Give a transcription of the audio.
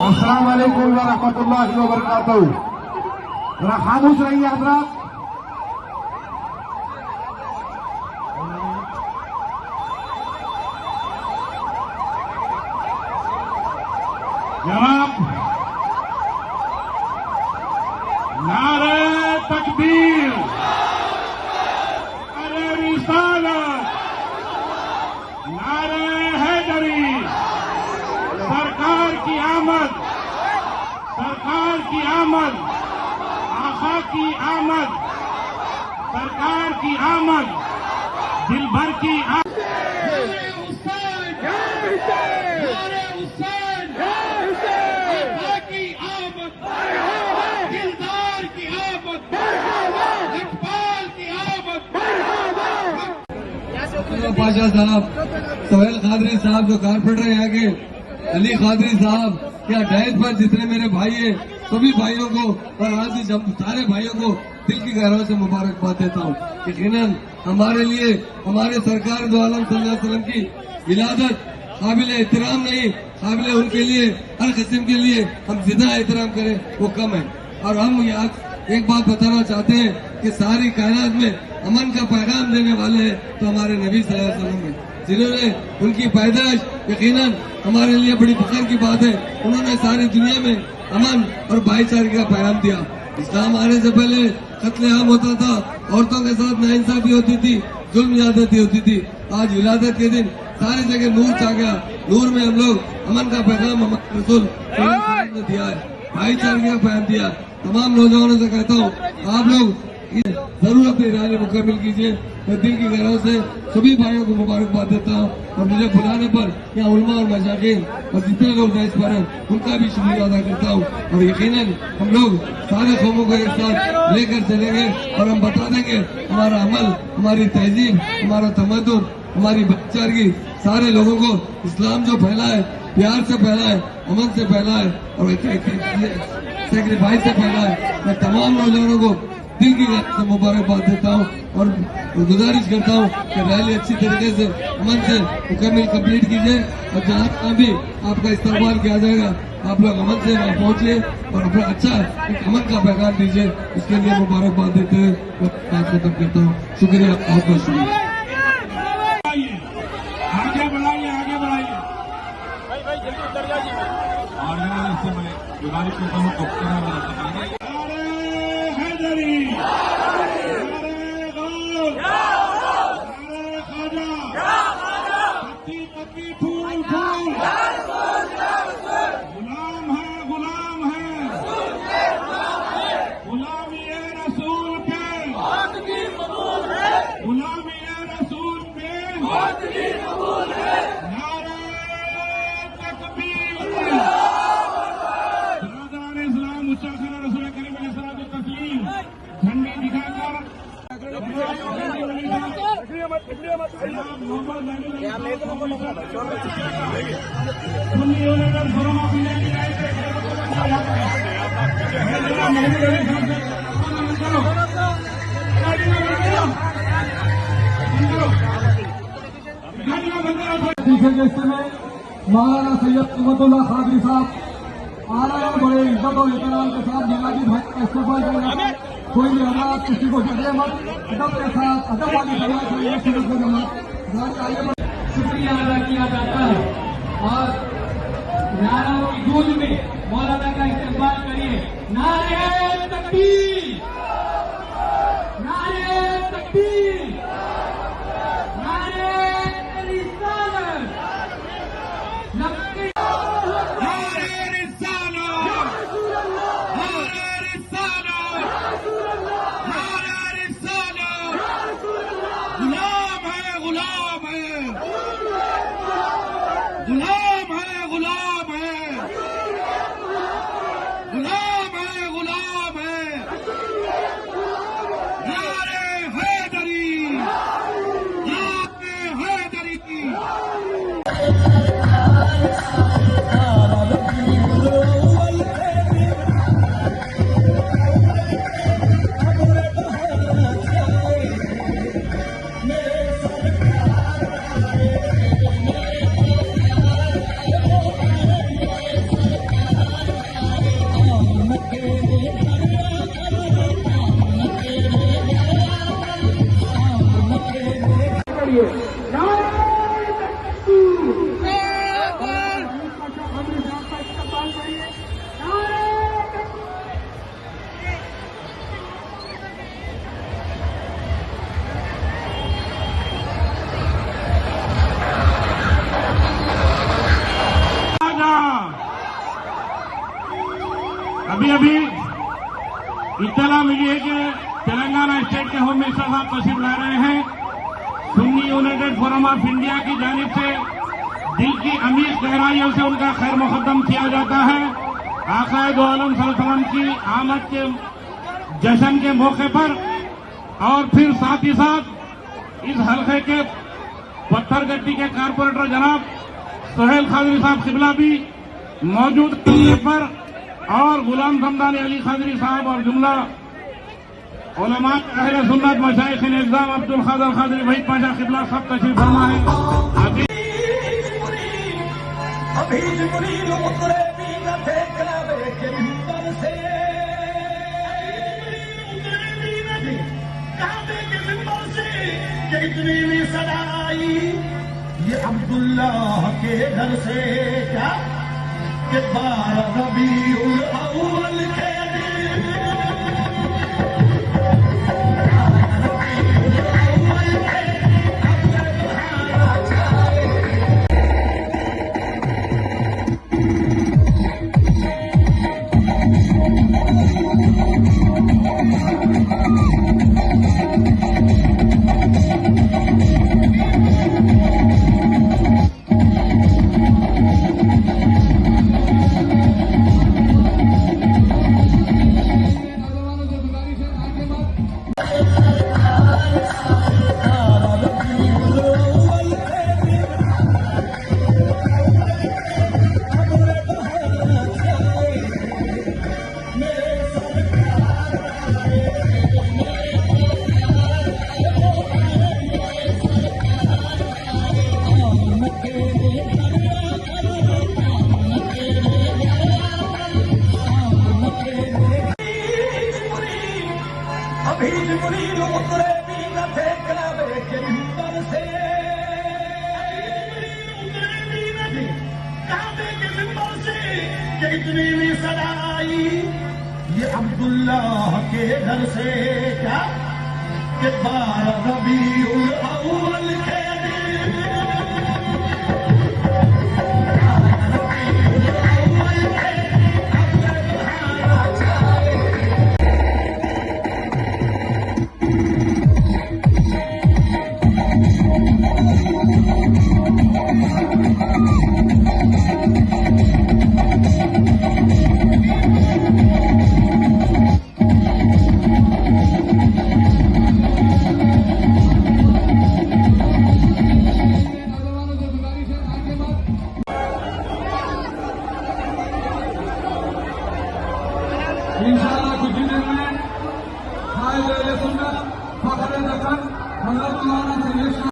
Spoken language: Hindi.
अस्सलाम वालेकुम व रहमतुल्लाहि व बरकातहू। जरा खामोश रहिए हजरात। जनाब, नारे तकबीर, नारे रिसालत, नारे हैदरी, सरकार की आमद, सरकार की आमद, आका की आमद, सरकार की आमद, दिल भर की आमद। पाशा साहब, सोहेल खादरी साहब जो कारपोरेटर यहाँ के, अली खादरी साहब, क्या डायस पर जितने मेरे भाई हैं सभी भाइयों को और आज सारे भाइयों को दिल की गहराई से मुबारकबाद देता हूँ। यकीनन हमारे लिए हमारे सरकार दो आलम सल्लल्लाहु अलैहि वसल्लम की विलादत काबिल एहतराम नहीं, काबिल उनके लिए हर किस्म के लिए हम जितना एहतराम करें वो कम है। और हम आज एक बात बताना चाहते हैं कि सारी कायनात में अमन का पैगाम देने वाले हैं तो हमारे नबी सल्लल्लाहु अलैहि वसल्लम हैं, जिन्होंने उनकी पैदाइश यकीनन हमारे लिए बड़ी फख्र की बात है। उन्होंने सारी दुनिया में अमन और भाईचारे का पैगाम दिया। इस्लाम आने से पहले कत्लेआम होता था, औरतों के साथ नाइंसाफी होती थी, जुल्म ज्यादती होती थी। आज विलादत के दिन सारी जगह नूर छा गया। नूर में हम लोग अमन का पैगाम हमारे रसूल सल्लल्लाहु अलैहि वसल्लम ने दिया है, भाईचारे का पैगाम दिया। तमाम नौजवानों से कहता हूँ आप लोग जरूर अपने इरादे मुकम्मल कीजिए। मैं दिल की गहराई से सभी भाइयों को मुबारकबाद देता हूँ और मुझे बुलाने पर यहाँ उलमा और मशाकिन और जितने लोग इस पर हैं उनका भी शुक्रिया अदा करता हूँ। और यकीनन हम लोग सारे कौमों को एक साथ लेकर चलेंगे और हम बता देंगे हमारा अमल, हमारी तहजीब, हमारा तमद्दुन, हमारी भाईचारगी सारे लोगों को इस्लाम जो फैला है प्यार से फैला है, अमन से फैला है और सेक्रीफाइस से फैला है। मैं तमाम नौजवानों को दिल की गहराई से मुबारकबाद देता हूँ और गुजारिश करता हूँ कि रैली अच्छी तरीके से अमन से मुकम्मल कंप्लीट कीजिए और जहाँ भी आपका इस्तेमाल किया जाएगा आप लोग अमन से वहाँ पहुँचिए और अपना अच्छा एक अमन का पैगाम दीजिए। इसके लिए मुबारकबाद देते हुए मैं बात खत्म करता हूँ। शुक्रिया, बहुत बहुत शुक्रिया। आगे बढ़ाइए, आगे बढ़ाइए। गुजारिश करता हूँ झंडे दिखाकर मौलाना सैयद अहमदुल्लाह खादरी साहब आ रहे हैं। बड़े इज्जत और एहतराम के साथ मिलादी भाई का इस्तीफा देगा। कोई भी हालात किसी को झगड़े मत, अदब के साथ अदब वाली जगह चाहिए, शुरू को जमा शुक्रिया अदा किया जाता है और नारों की गूंज में मौलाना का इस्तेमाल करिए। नारे तकबीर, नारे तकबीर, नारे रिसालत, गुलाम है, गुलाम है, गुलाम है, गुलाम है, अभी अभी इत्तला मिली है कि तेलंगाना स्टेट के होम मिनिस्टर साहब तशरीफ ला रहे हैं। Sunni United forum of India की जानिब से दिल की अमीर गहराइयों से उनका खैर मुकद्दम किया जाता है। आक़ाए दो आलम सल्लल्लाहु अलैहि वसल्लम की आमद के जश्न के मौके पर और फिर साथ ही साथ इस हल्के के पत्थरगट्टी के कारपोरेटर जनाब सोहेल खादरी साहब किबला भी मौजूद करने पर और गुलाम समदानी अली खादरी साहब और जुमला उलमा अहले सुन्नत मशाइख निज़ाम अब्दुल खादर खादरी वहीद पाशा किबला सब तशरीफ फरमा है। आगे अभी जिब्रील उतरे भी न थे कलावे के मिंबर से, उतरे भी न थे काबे के मिंबर से, कि इतनी भी सदा आई ये अब्दुल्लाह के घर से। क्या कि 12 रबीउल अव्वल के अभी जिब्रील उतरे भी न थे कलावे के मिंबर से, उतरे भी न थे काबे के मिंबर से, कि इतनी भी सदा आई ये अब्दुल्लाह के घर से। क्या कि 12 रबीउल अव्वल के इंशाअल्लाह